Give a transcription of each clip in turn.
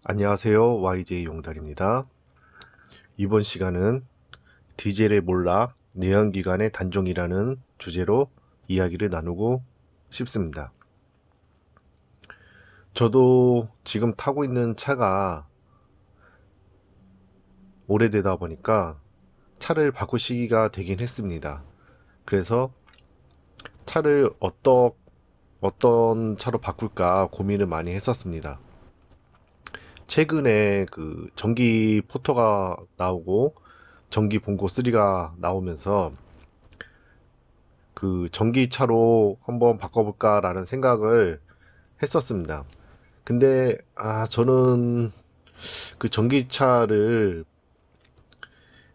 안녕하세요. YJ 용달입니다. 이번 시간은 디젤의 몰락, 내연기관의 단종이라는 주제로 이야기를 나누고 싶습니다. 저도 지금 타고 있는 차가 오래되다 보니까 차를 바꿀 시기가 되긴 했습니다. 그래서 차를 어떤 차로 바꿀까 고민을 많이 했었습니다. 최근에 그 전기 포터가 나오고 전기 봉고 3가 나오면서 그 전기차로 한번 바꿔볼까라는 생각을 했었습니다. 근데 저는 그 전기차를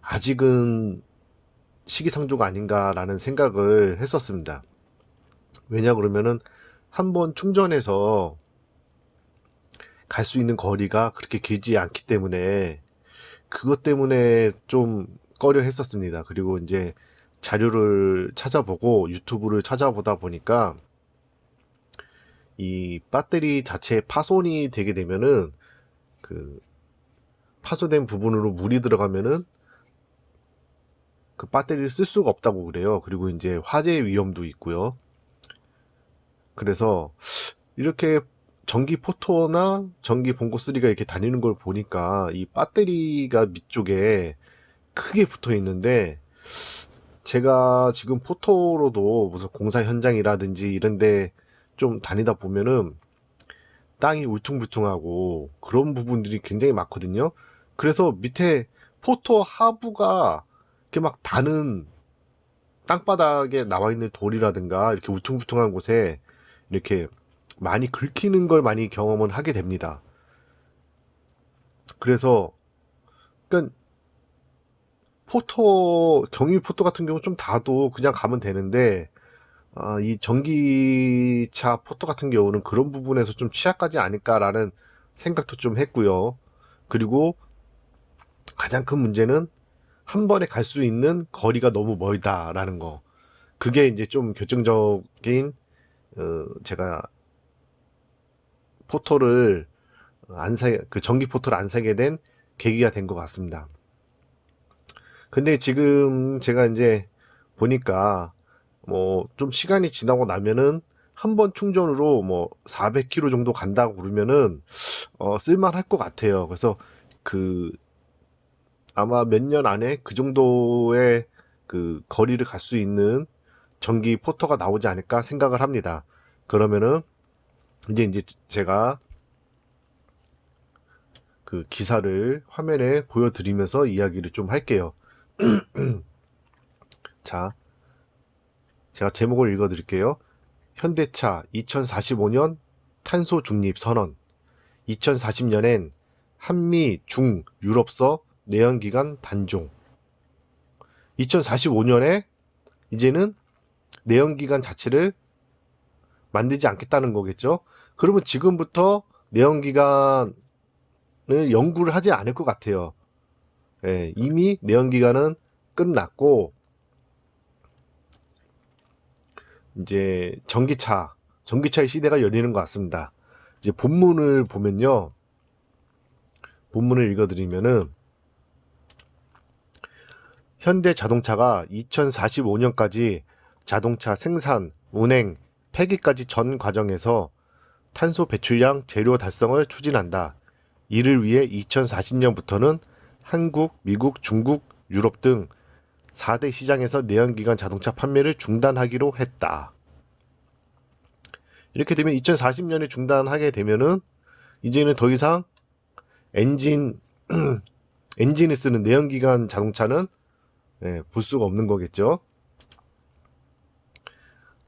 아직은 시기상조가 아닌가라는 생각을 했었습니다. 왜냐 그러면은 한번 충전해서 갈 수 있는 거리가 그렇게 길지 않기 때문에 그것 때문에 좀 꺼려 했었습니다. 그리고 이제 자료를 찾아보고 유튜브를 찾아보다 보니까 이 배터리 자체에 파손이 되게 되면은 그 파손된 부분으로 물이 들어가면은 그 배터리를 쓸 수가 없다고 그래요. 그리고 이제 화재 위험도 있고요. 그래서 이렇게 전기 포토나 전기 봉고 3가 이렇게 다니는 걸 보니까 이 배터리가 밑쪽에 크게 붙어 있는데 제가 지금 포토로도 무슨 공사 현장이라든지 이런데 좀 다니다 보면은 땅이 울퉁불퉁하고 그런 부분들이 굉장히 많거든요. 그래서 밑에 포토 하부가 이렇게 막 다는 땅바닥에 나와 있는 돌이라든가 이렇게 울퉁불퉁한 곳에 이렇게 많이 긁히는 걸 많이 경험은 하게 됩니다. 그래서 그러니까 포토 경유 포토 같은 경우 좀 닿아도 그냥 가면 되는데 이 전기차 포토 같은 경우는 그런 부분에서 좀 취약하지 않을까라는 생각도 좀 했고요. 그리고 가장 큰 문제는 한 번에 갈 수 있는 거리가 너무 멀다라는 거. 그게 이제 좀 결정적인 제가 포토를 그 전기 포토를 안 사게 된 계기가 된 것 같습니다. 근데 지금 제가 이제 보니까 뭐 좀 시간이 지나고 나면은 한 번 충전으로 뭐 400km 정도 간다고 그러면은 쓸만할 것 같아요. 그래서 그 아마 몇 년 안에 그 정도의 그 거리를 갈 수 있는 전기 포터가 나오지 않을까 생각을 합니다. 그러면은 이제 제가 그 기사를 화면에 보여드리면서 이야기를 좀 할게요. 자, 제가 제목을 읽어드릴게요. 현대차 2045년 탄소 중립 선언. 2040년엔 한미 중 유럽서 내연기관 단종. 2045년에 이제는 내연기관 자체를 만들지 않겠다는 거겠죠. 그러면 지금부터 내연기관을 연구를 하지 않을 것 같아요. 예, 이미 내연기관은 끝났고 이제 전기차의 시대가 열리는 것 같습니다. 이제 본문을 보면요. 본문을 읽어드리면은 현대 자동차가 2045년까지 자동차 생산, 운행, 폐기까지 전 과정에서 탄소 배출량 제로 달성을 추진한다. 이를 위해 2040년부터는 한국, 미국, 중국, 유럽 등 4대 시장에서 내연기관 자동차 판매를 중단하기로 했다. 이렇게 되면 2040년에 중단하게 되면은 이제는 더 이상 엔진 엔진을 쓰는 내연기관 자동차는 볼 수가 없는 거겠죠.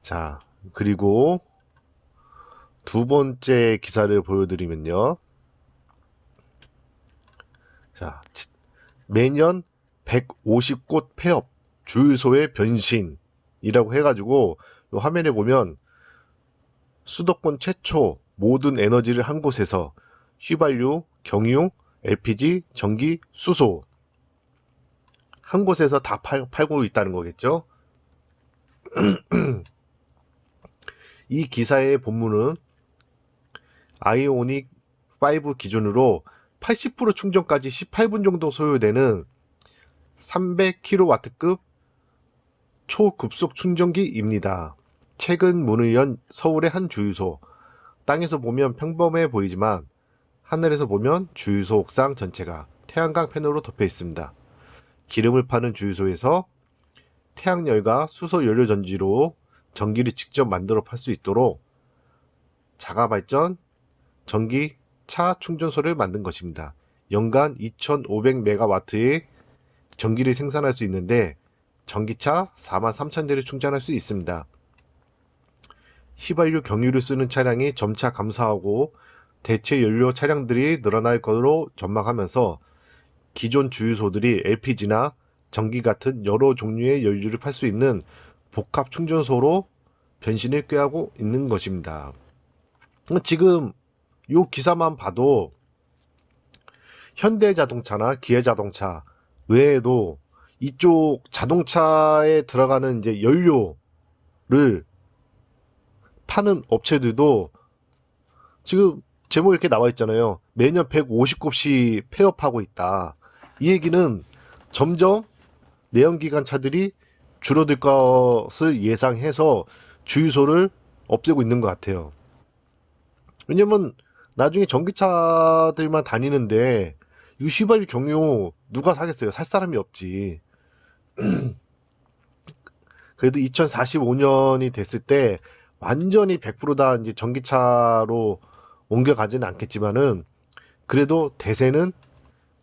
자, 그리고 두 번째 기사를 보여드리면요. 자, 매년 150곳 폐업, 주유소의 변신이라고 해가지고 화면에 보면 수도권 최초 모든 에너지를 한 곳에서 휘발유, 경유, LPG, 전기, 수소 한 곳에서 다 팔고 있다는 거겠죠. 이 기사의 본문은 아이오닉 5 기준으로 80% 충전까지 18분 정도 소요되는 300kW급 초급속 충전기입니다. 최근 문을 연 서울의 한 주유소. 땅에서 보면 평범해 보이지만 하늘에서 보면 주유소 옥상 전체가 태양광 패널로 덮여 있습니다. 기름을 파는 주유소에서 태양열과 수소 연료 전지로 전기를 직접 만들어 팔 수 있도록 자가 발전 전기차 충전소를 만든 것입니다. 연간 2500메가와트의 전기를 생산할 수 있는데 전기차 43,000대를 충전할 수 있습니다. 휘발유 경유를 쓰는 차량이 점차 감소하고 대체 연료 차량들이 늘어날 것으로 전망하면서 기존 주유소들이 LPG나 전기 같은 여러 종류의 연료를 팔 수 있는 복합 충전소로 변신을 꾀하고 있는 것입니다. 지금 요 기사만 봐도 현대자동차나 기아자동차 외에도 이쪽 자동차에 들어가는 이제 연료를 파는 업체들도 지금 제목 이렇게 나와 있잖아요. 매년 150곱씩 폐업하고 있다. 이 얘기는 점점 내연기관 차들이 줄어들 것을 예상해서 주유소를 없애고 있는 것 같아요. 왜냐면 나중에 전기차들만 다니는데 이 휘발유 경유 누가 사겠어요? 살 사람이 없지. 그래도 2045년이 됐을 때 완전히 100% 다 이제 전기차로 옮겨가지는 않겠지만은 그래도 대세는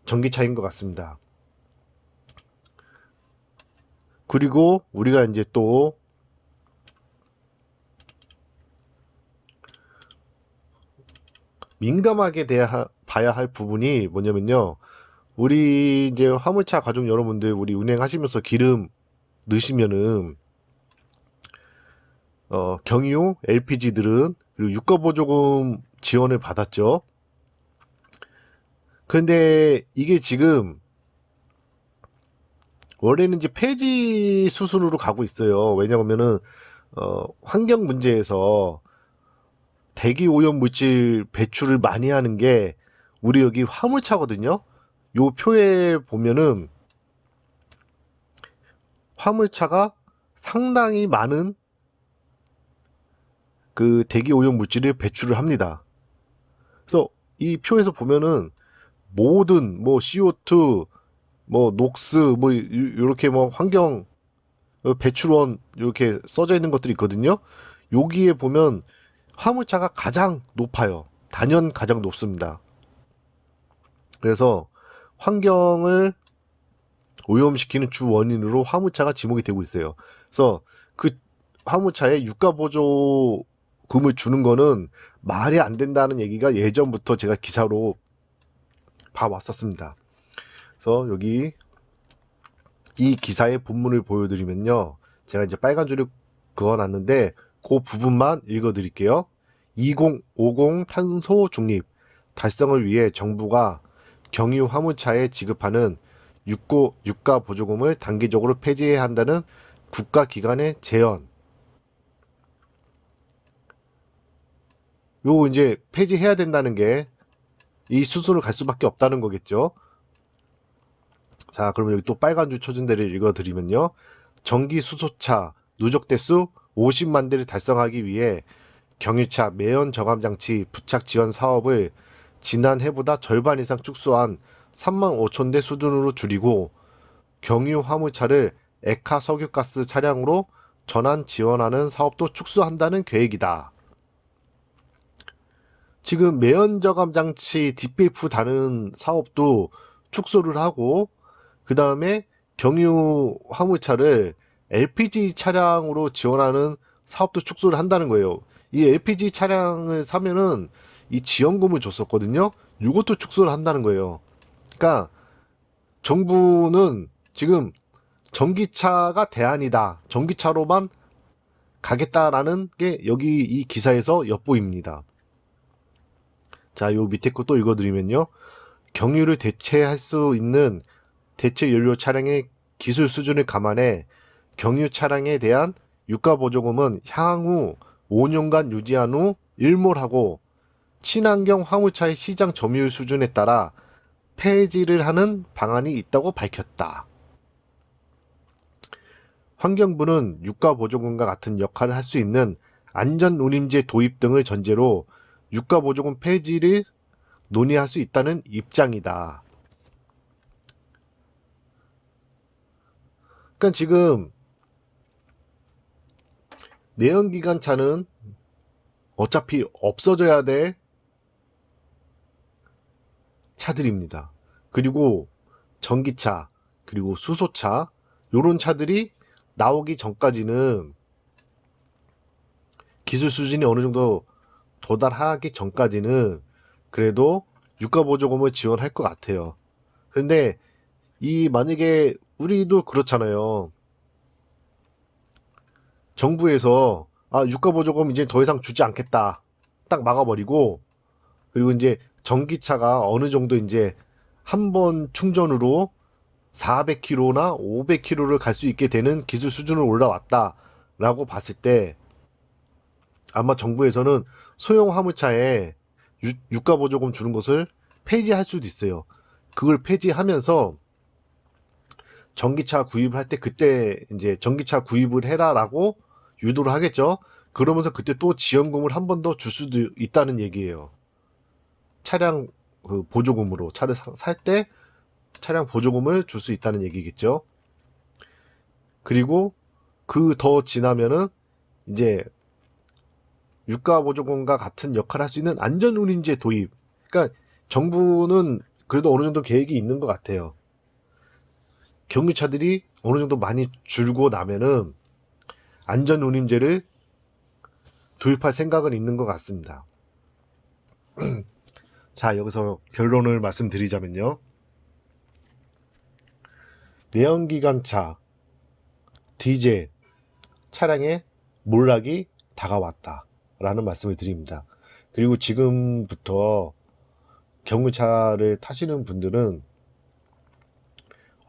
전기차인 것 같습니다. 그리고 우리가 이제 또 민감하게 봐야 할 부분이 뭐냐면요. 우리 이제 화물차 가족 여러분들 우리 운행하시면서 기름 넣으시면은 경유 LPG들은 그리고 유가보조금 지원을 받았죠. 그런데 이게 지금 원래는 이제 폐지 수순으로 가고 있어요. 왜냐하면은 환경 문제에서 대기 오염 물질 배출을 많이 하는 게 우리 여기 화물차거든요. 요 표에 보면은 화물차가 상당히 많은 그 대기 오염 물질을 배출을 합니다. 그래서 이 표에서 보면은 모든 뭐 CO2, 뭐 녹스, 뭐 이렇게 뭐 환경 배출원 이렇게 써져 있는 것들이 있거든요. 여기에 보면 화물차가 가장 높아요. 단연 가장 높습니다. 그래서 환경을 오염시키는 주 원인으로 화물차가 지목이 되고 있어요. 그래서 그 화물차에 유가보조금을 주는 거는 말이 안 된다는 얘기가 예전부터 제가 기사로 봐왔었습니다. 그래서 여기 이 기사의 본문을 보여드리면요. 제가 이제 빨간 줄을 그어놨는데 그 부분만 읽어드릴게요. 2050 탄소 중립 달성을 위해 정부가 경유 화물차에 지급하는 유가 보조금을 단기적으로 폐지해야 한다는 국가기관의 제언. 요 이제 폐지해야 된다는 게 이 수순을 갈 수밖에 없다는 거겠죠. 자, 그러면 여기 또 빨간 줄 쳐준 데를 읽어드리면요. 전기 수소차 누적 대수 50만 대를 달성하기 위해 경유차 매연 저감 장치 부착 지원 사업을 지난해보다 절반 이상 축소한 35,000대 수준으로 줄이고 경유 화물차를 액화 석유가스 차량으로 전환 지원하는 사업도 축소한다는 계획이다. 지금 매연 저감 장치 DPF 다는 사업도 축소를 하고 그 다음에 경유 화물차를 LPG 차량으로 지원하는 사업도 축소를 한다는 거예요. 이 LPG 차량을 사면은 이 지원금을 줬었거든요. 이것도 축소를 한다는 거예요. 그러니까 정부는 지금 전기차가 대안이다. 전기차로만 가겠다라는 게 여기 이 기사에서 엿보입니다. 자, 요 밑에 거 또 읽어드리면요. 경유를 대체할 수 있는 대체 연료 차량의 기술 수준을 감안해 경유 차량에 대한 유가 보조금은 향후 5년간 유지한 후 일몰하고 친환경 화물차의 시장 점유율 수준에 따라 폐지를 하는 방안이 있다고 밝혔다. 환경부는 유가보조금과 같은 역할을 할 수 있는 안전운임제 도입 등을 전제로 유가보조금 폐지를 논의할 수 있다는 입장이다. 그러니까 지금 내연기관차는 어차피 없어져야 될 차들입니다. 그리고 전기차, 그리고 수소차, 요런 차들이 나오기 전까지는, 기술 수준이 어느 정도 도달하기 전까지는 그래도 유가보조금을 지원할 것 같아요. 그런데 만약에 우리도 그렇잖아요. 정부에서 유가보조금 이제 더 이상 주지 않겠다, 딱 막아버리고, 그리고 이제 전기차가 어느 정도 이제 한 번 충전으로 400km나 500km를 갈 수 있게 되는 기술 수준으로 올라왔다라고 봤을 때, 아마 정부에서는 소형 화물차에 유가보조금 주는 것을 폐지할 수도 있어요. 그걸 폐지하면서 전기차 구입을 할 때 그때 이제 전기차 구입을 해라라고 유도를 하겠죠. 그러면서 그때 또 지원금을 한 번 더 줄 수도 있다는 얘기예요. 차량 보조금으로, 차를 살 때 차량 보조금을 줄 수 있다는 얘기겠죠. 그리고 그 더 지나면은 이제 유가보조금과 같은 역할을 할 수 있는 안전운임제 도입. 그러니까 정부는 그래도 어느 정도 계획이 있는 것 같아요. 경유차들이 어느 정도 많이 줄고 나면은 안전운임제를 도입할 생각은 있는 것 같습니다. 자, 여기서 결론을 말씀드리자면요. 내연기관차, 디젤 차량의 몰락이 다가왔다 라는 말씀을 드립니다. 그리고 지금부터 경유차를 타시는 분들은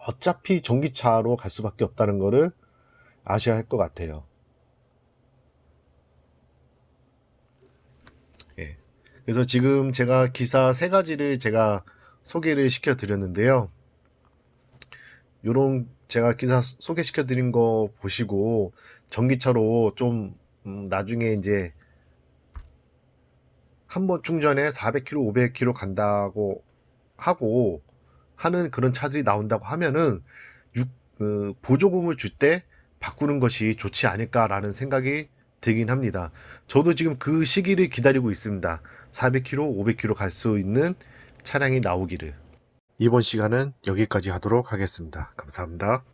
어차피 전기차로 갈 수밖에 없다는 것을 아셔야 할 것 같아요. 예. 그래서 지금 제가 기사 3가지를 제가 소개를 시켜 드렸는데요. 요런 제가 기사 소개시켜 드린 거 보시고 전기차로 좀 나중에 이제 한 번 충전에 400km, 500km 간다고 하고 하는 그런 차들이 나온다고 하면은 보조금을 줄 때 바꾸는 것이 좋지 않을까라는 생각이 들긴 합니다. 저도 지금 그 시기를 기다리고 있습니다. 400km, 500km 갈 수 있는 차량이 나오기를. 이번 시간은 여기까지 하도록 하겠습니다. 감사합니다.